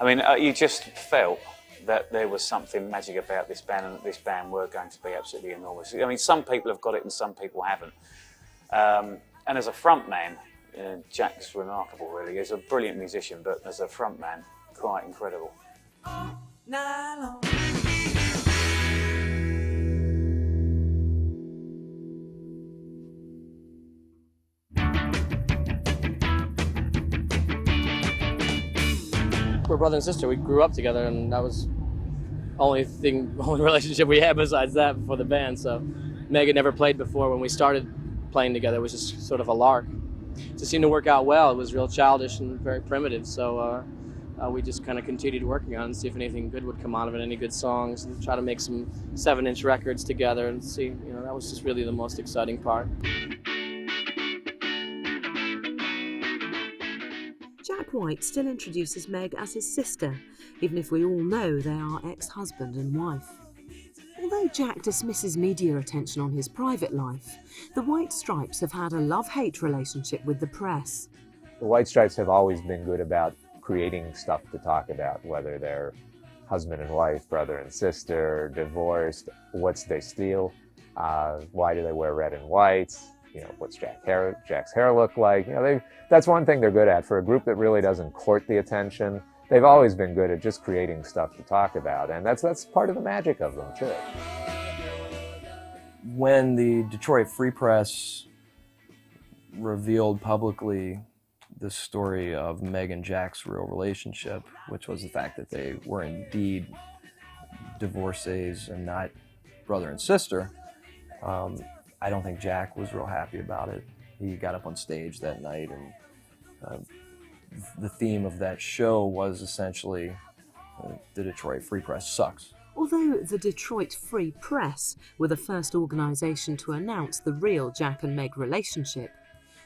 I mean, you just felt that there was something magic about this band, and that this band were going to be absolutely enormous. I mean, some people have got it and some people haven't. And as a front man, Jack's remarkable really. He's a brilliant musician, but as a front man, quite incredible. We're brother and sister. We grew up together, and that was only relationship we had besides that before the band. So Meg had never played before. When we started playing together, it was just sort of a lark. It just seemed to work out well. It was real childish and very primitive. So we just kind of continued working on it and see if anything good would come out of it, any good songs, and try to make some 7-inch records together and see, that was just really the most exciting part. Jack White still introduces Meg as his sister, even if we all know they are ex-husband and wife. Although Jack dismisses media attention on his private life, the White Stripes have had a love-hate relationship with the press. The White Stripes have always been good about creating stuff to talk about, whether they're husband and wife, brother and sister, divorced, what's their style, why do they wear red and white, what's Jack's hair look like. That's one thing they're good at. For a group that really doesn't court the attention, they've always been good at just creating stuff to talk about, and that's part of the magic of them too. When the Detroit Free Press revealed publicly the story of Meg and Jack's real relationship, which was the fact that they were indeed divorcees and not brother and sister, I don't think Jack was real happy about it. He got up on stage that night, and the theme of that show was essentially the Detroit Free Press sucks. Although the Detroit Free Press were the first organisation to announce the real Jack and Meg relationship,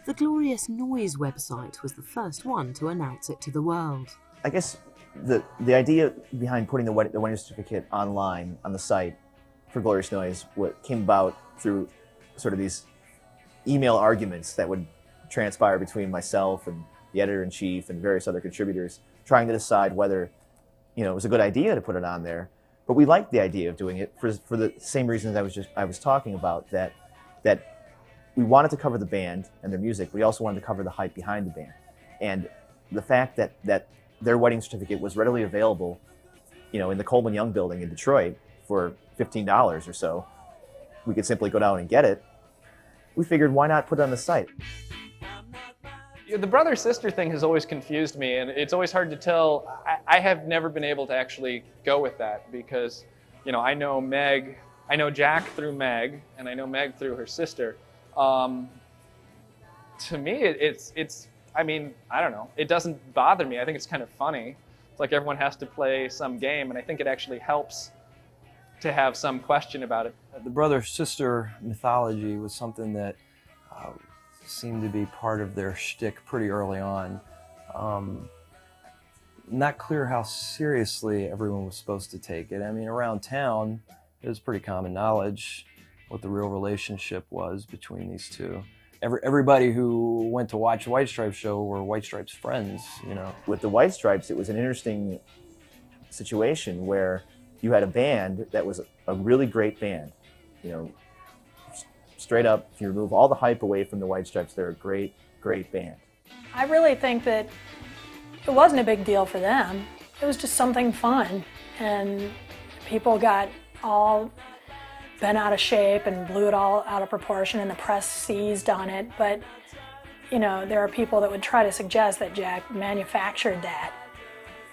the Glorious Noise website was the first one to announce it to the world. I guess the idea behind putting the wedding certificate online on the site for Glorious Noise came about through sort of these email arguments that would transpire between myself and the editor-in-chief and various other contributors, trying to decide whether, you know, it was a good idea to put it on there. But we liked the idea of doing it for the same reasons I was talking about, that we wanted to cover the band and their music. We also wanted to cover the hype behind the band, and the fact that their wedding certificate was readily available, you know, in the Coleman Young building in Detroit for $15 or so. We could simply go down and get it. We figured, why not put it on the site? The brother-sister thing has always confused me, and it's always hard to tell. I have never been able to actually go with that because, you know, I know Jack through Meg, and I know Meg through her sister. To me, it's. I mean, I don't know. It doesn't bother me. I think it's kind of funny. It's like everyone has to play some game, and I think it actually helps to have some question about it. The brother-sister mythology was something that seemed to be part of their shtick pretty early on. Not clear how seriously everyone was supposed to take it. I mean, around town, it was pretty common knowledge what the real relationship was between these two. Everybody who went to watch the White Stripes show were White Stripes friends, you know. With the White Stripes, it was an interesting situation where you had a band that was a really great band, you know. Straight up, if you remove all the hype away from the White Stripes, they're a great, great band. I really think that it wasn't a big deal for them. It was just something fun, and people got all bent out of shape and blew it all out of proportion, and the press seized on it. But, you know, there are people that would try to suggest that Jack manufactured that,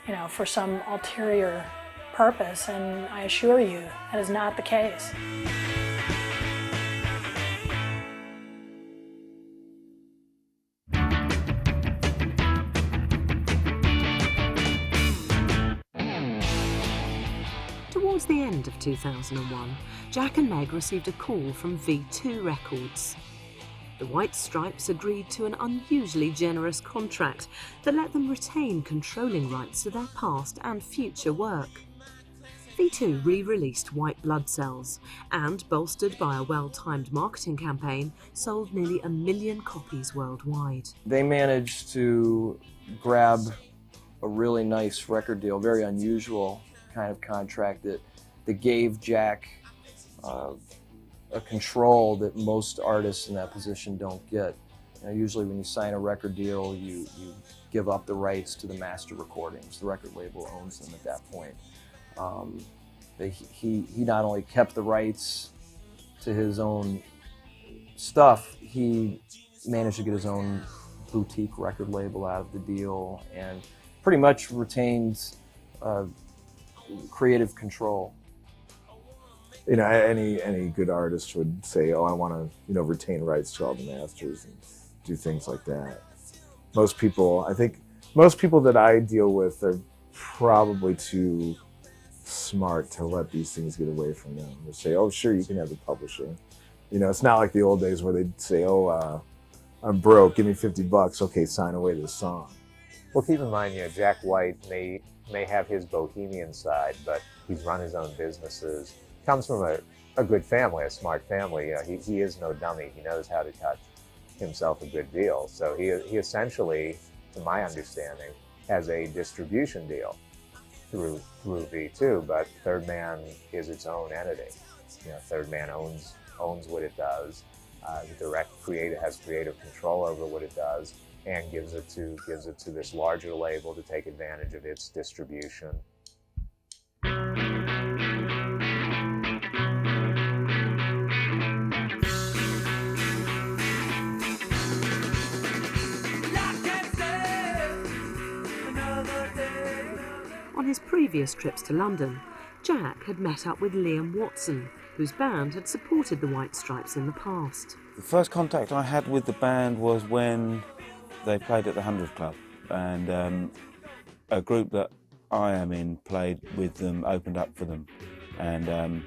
you know, for some ulterior purpose, and I assure you that is not the case. Towards the end of 2001, Jack and Meg received a call from V2 Records. The White Stripes agreed to an unusually generous contract that let them retain controlling rights to their past and future work. V2 re-released White Blood Cells and, bolstered by a well-timed marketing campaign, sold nearly 1 million copies worldwide. They managed to grab a really nice record deal, very unusual kind of contract that gave Jack a control that most artists in that position don't get. You know, usually when you sign a record deal, you give up the rights to the master recordings. The record label owns them at that point. He not only kept the rights to his own stuff, he managed to get his own boutique record label out of the deal and pretty much retained creative control. You know, any good artist would say, "Oh, I want to, you know, retain rights to all the masters and do things like that." Most people, I think, most people that I deal with are probably too smart to let these things get away from them. They say, "Oh, sure, you can have the publisher." You know, it's not like the old days where they'd say, "Oh, I'm broke, give me $50. Okay, sign away this song." Well, keep in mind, you know, Jack White may have his bohemian side, but he's run his own businesses. Comes from a good family, a smart family. You know, he is no dummy. He knows how to cut himself a good deal. So he essentially, to my understanding, has a distribution deal through V2. But Third Man is its own entity. You know, Third Man owns what it does. The creator has creative control over what it does, and gives it to this larger label to take advantage of its distribution. On his previous trips to London, Jack had met up with Liam Watson, whose band had supported the White Stripes in the past. The first contact I had with the band was when they played at the 100 Club, and a group that I am in played with them, opened up for them, and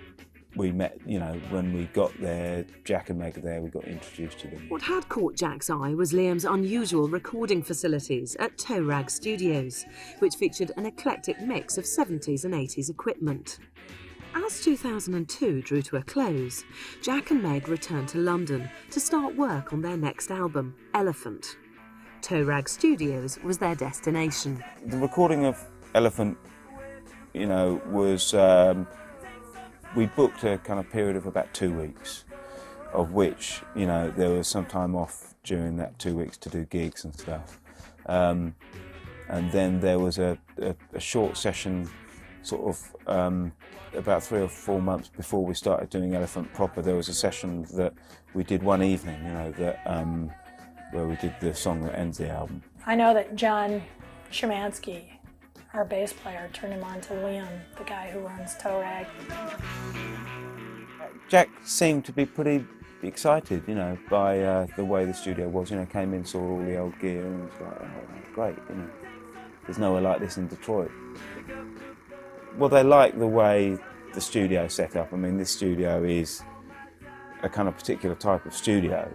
we met, you know, when we got there, Jack and Meg there, we got introduced to them. What had caught Jack's eye was Liam's unusual recording facilities at Toe Rag Studios, which featured an eclectic mix of 70s and 80s equipment. As 2002 drew to a close, Jack and Meg returned to London to start work on their next album, Elephant. Toe Rag Studios was their destination. The recording of Elephant, you know, was, we booked a kind of period of about 2 weeks, of which, you know, there was some time off during that 2 weeks to do gigs and stuff. And then there was a short session, sort of about 3 or 4 months before we started doing Elephant proper. There was a session that we did one evening, you know, that where we did the song that ends the album. I know that John Szymanski, our bass player, turned him on to Liam, the guy who runs Toe Rag. Jack seemed to be pretty excited, you know, by the way the studio was. You know, came in, saw all the old gear, and was like, oh, great, you know, there's nowhere like this in Detroit. Well, they like the way the studio set up. I mean, this studio is a kind of particular type of studio.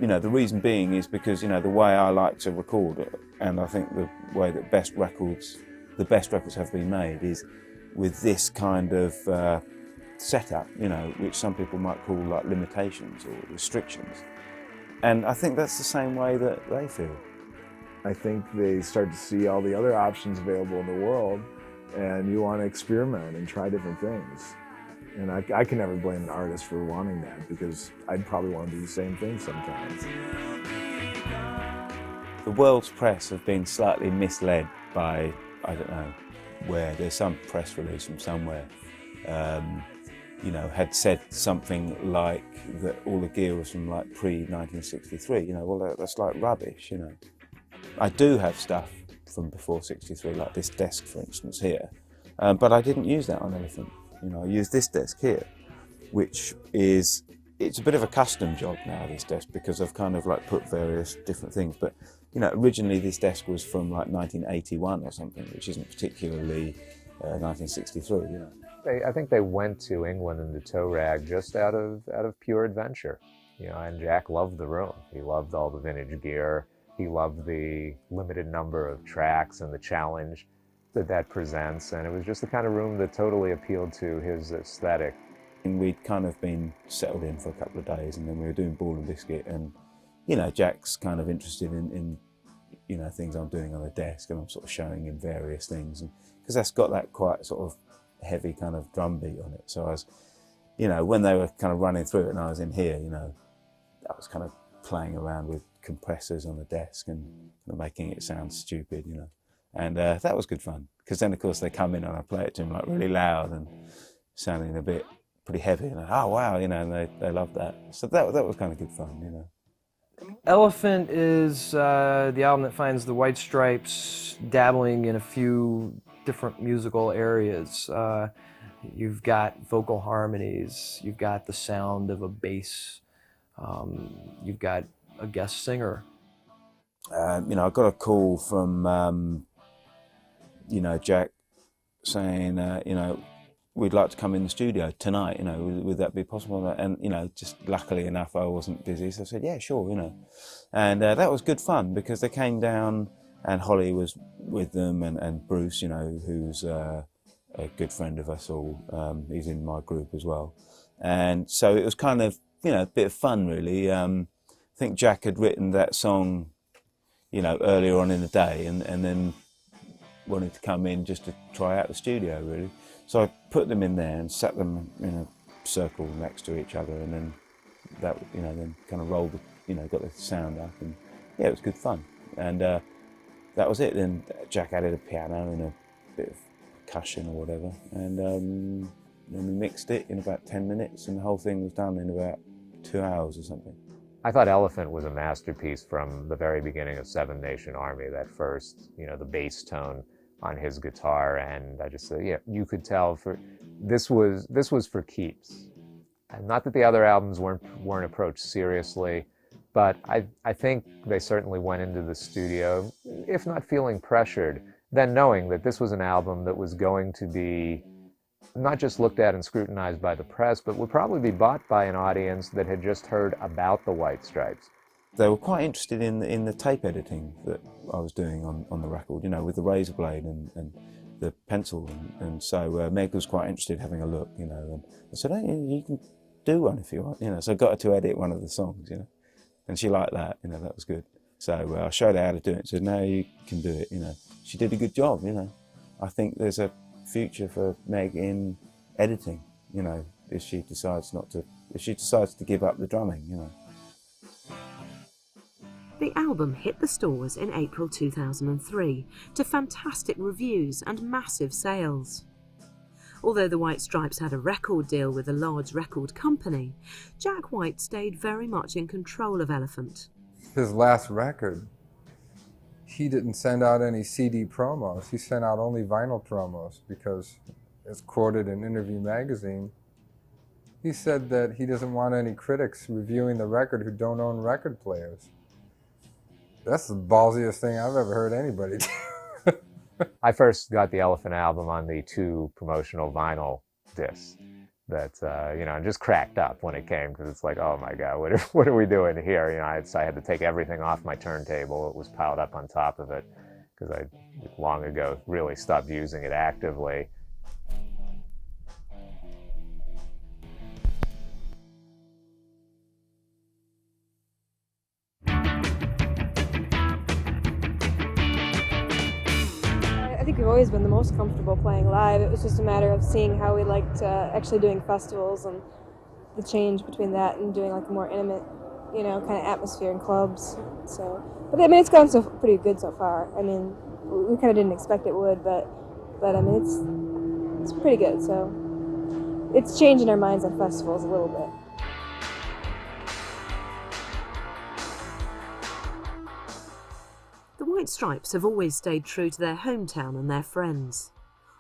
You know, the reason being is because, you know, the way I like to record it, and I think the way that the best records have been made is with this kind of setup, you know, which some people might call like limitations or restrictions. And I think that's the same way that they feel. I think they start to see all the other options available in the world, and you want to experiment and try different things. And I can never blame an artist for wanting that, because I'd probably want to do the same thing sometimes. The world's press have been slightly misled by, I don't know, where there's some press release from somewhere, you know, had said something like that all the gear was from like pre-1963. You know, well, that's like rubbish, you know. I do have stuff from before '63, like this desk, for instance, here, but I didn't use that on Elephant. You know, I used this desk here, which is, it's a bit of a custom job now, this desk, because I've kind of like put various different things. But, you know, originally this desk was from like 1981 or something, which isn't particularly 1963, you know. I think they went to England and to Toe Rag just out of pure adventure. You know, and Jack loved the room. He loved all the vintage gear. He loved the limited number of tracks and the challenge that presents, and it was just the kind of room that totally appealed to his aesthetic. And we'd kind of been settled in for a couple of days, and then we were doing Ball and Biscuit, and, you know, Jack's kind of interested in you know, things I'm doing on the desk, and I'm sort of showing him various things, and because that's got that quite sort of heavy kind of drum beat on it. So I was, you know, when they were kind of running through it and I was in here, you know, I was kind of playing around with compressors on the desk and kind of making it sound stupid, you know. And that was good fun, because then of course they come in and I play it to them like really loud and sounding a bit pretty heavy, and oh wow, you know, and they loved that. So that was kind of good fun, you know. Elephant is the album that finds the White Stripes dabbling in a few different musical areas. You've got vocal harmonies, you've got the sound of a bass, you've got a guest singer. You know, I got a call from, you know, Jack saying, you know, we'd like to come in the studio tonight, you know, would that be possible? And, you know, just luckily enough, I wasn't busy, so I said, yeah, sure, you know. And that was good fun, because they came down, and Holly was with them, and Bruce, you know, who's a good friend of us all. He's in my group as well. And so it was kind of, you know, a bit of fun, really. I think Jack had written that song, you know, earlier on in the day, and then wanted to come in just to try out the studio, really. So I put them in there and sat them in a circle next to each other, and then that, you know, then kind of rolled, you know, got the sound up, and yeah, it was good fun. And that was it. Then Jack added a piano and a bit of percussion or whatever, and then we mixed it in about 10 minutes, and the whole thing was done in about 2 hours or something. I thought Elephant was a masterpiece from the very beginning of Seven Nation Army, that first, you know, the bass tone on his guitar, and I just said, yeah, you could tell this was for keeps. And not that the other albums weren't approached seriously, but I think they certainly went into the studio, if not feeling pressured, then knowing that this was an album that was going to be not just looked at and scrutinized by the press, but would probably be bought by an audience that had just heard about the White Stripes. They were quite interested in the tape editing that I was doing on the record, you know, with the razor blade and the pencil, and so Meg was quite interested having a look, you know, and I said, hey, you can do one if you want, you know, so I got her to edit one of the songs, you know, and she liked that, you know, that was good. So I showed her how to do it, said, no, you can do it, you know. She did a good job, you know. I think there's a future for Meg in editing, you know, if she decides to give up the drumming, you know. The album hit the stores in April 2003 to fantastic reviews and massive sales. Although the White Stripes had a record deal with a large record company, Jack White stayed very much in control of Elephant. His last record, he didn't send out any CD promos. He sent out only vinyl promos because, as quoted in Interview magazine, he said that he doesn't want any critics reviewing the record who don't own record players. That's the ballsiest thing I've ever heard anybody do. I first got the Elephant album on the 2 promotional vinyl discs that, you know, just cracked up when it came, because it's like, oh my God, what are we doing here? You know, I had to take everything off my turntable. It was piled up on top of it because I long ago really stopped using it actively. I think we've always been the most comfortable playing live. It was just a matter of seeing how we liked actually doing festivals and the change between that and doing like a more intimate, you know, kind of atmosphere in clubs. So, but I mean, it's gone pretty good so far. I mean, we kind of didn't expect it would, but I mean, it's pretty good. So, it's changing our minds on festivals a little bit. The White Stripes have always stayed true to their hometown and their friends.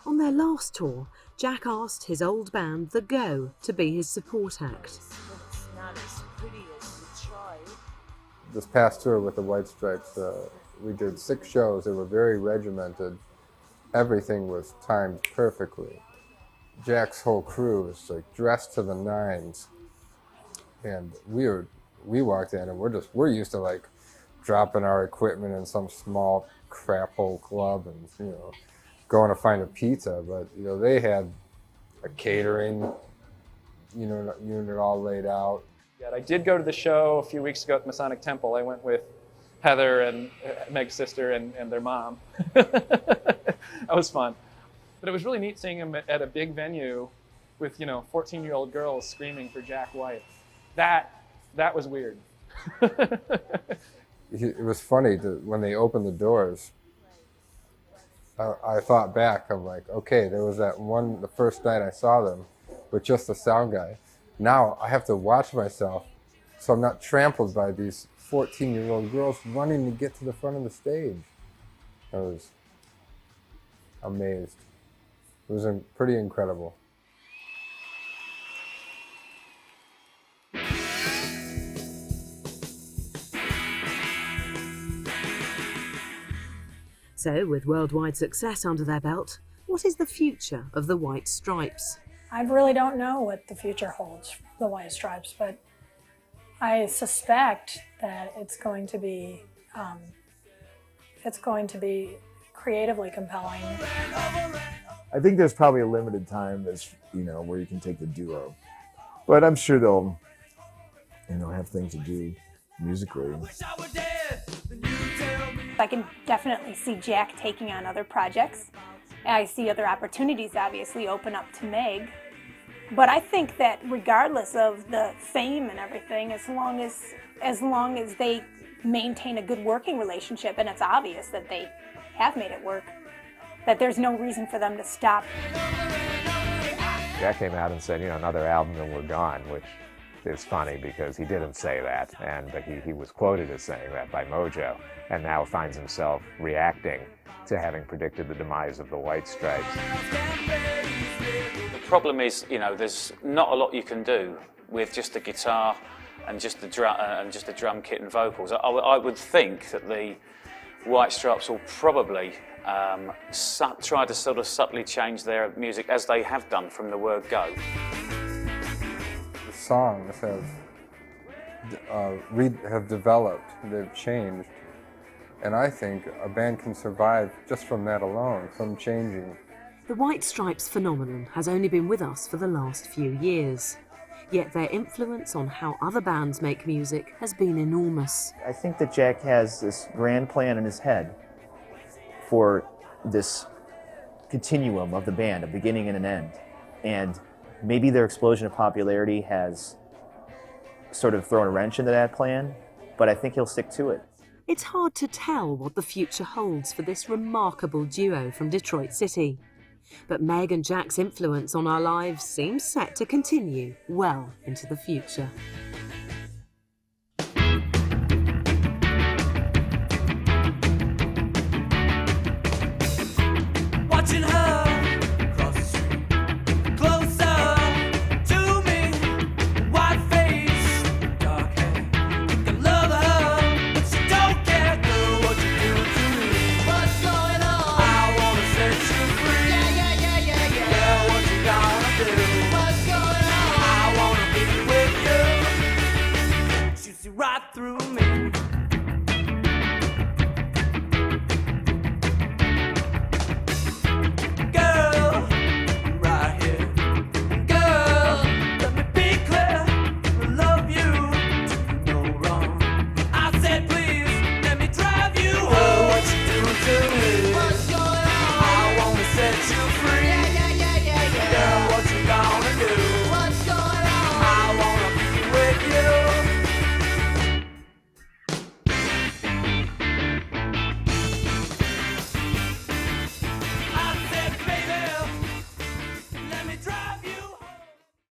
On their last tour, Jack asked his old band, The Go, to be his support act. This past tour with the White Stripes, we did 6 shows. They were very regimented. Everything was timed perfectly. Jack's whole crew was like dressed to the nines, and we walked in and we're used to like dropping our equipment in some small crap hole club and, you know, going to find a pizza, but, you know, they had a catering, you know, unit all laid out. Yeah, I did go to the show a few weeks ago at the Masonic Temple. I went with Heather and Meg's sister and their mom. That was fun. But it was really neat seeing him at a big venue with, you know, 14-year-old girls screaming for Jack White. That was weird. It was funny when they opened the doors. I thought back, I'm like, okay, there was that one, the first night I saw them with just the sound guy. Now I have to watch myself so I'm not trampled by these 14-year-old girls running to get to the front of the stage. I was amazed. It was pretty incredible. So, with worldwide success under their belt, what is the future of the White Stripes? I really don't know what the future holds for the White Stripes, but I suspect that it's going to be creatively compelling. I think there's probably a limited time, as you know, where you can take the duo, but I'm sure they'll, you know, have things to do musically. I can definitely see Jack taking on other projects. I see other opportunities obviously open up to Meg. But I think that regardless of the fame and everything, as long as they maintain a good working relationship, and it's obvious that they have made it work, that there's no reason for them to stop. Jack came out and said, you know, another album and we're gone, which is funny because he didn't say that, but he was quoted as saying that by Mojo, and now finds himself reacting to having predicted the demise of the White Stripes. The problem is, you know, there's not a lot you can do with just the guitar and just the drum kit and vocals. I would think that the White Stripes will probably try to sort of subtly change their music as they have done from the word go. The songs have developed, they've changed, and I think a band can survive just from that alone, from changing. The White Stripes phenomenon has only been with us for the last few years, yet their influence on how other bands make music has been enormous. I think that Jack has this grand plan in his head for this continuum of the band, a beginning and an end. And maybe their explosion of popularity has sort of thrown a wrench into that plan, but I think he'll stick to it. It's hard to tell what the future holds for this remarkable duo from Detroit City. But Meg and Jack's influence on our lives seems set to continue well into the future. Watching her cross the street, closer to me, white face, dark hair. I love her, but she don't care. Girl, what you do to me? What's going on? I wanna set you free. Girl, what you gonna do? What's going on? I wanna be with you. You see right through me. What's going on? I wanna set you free.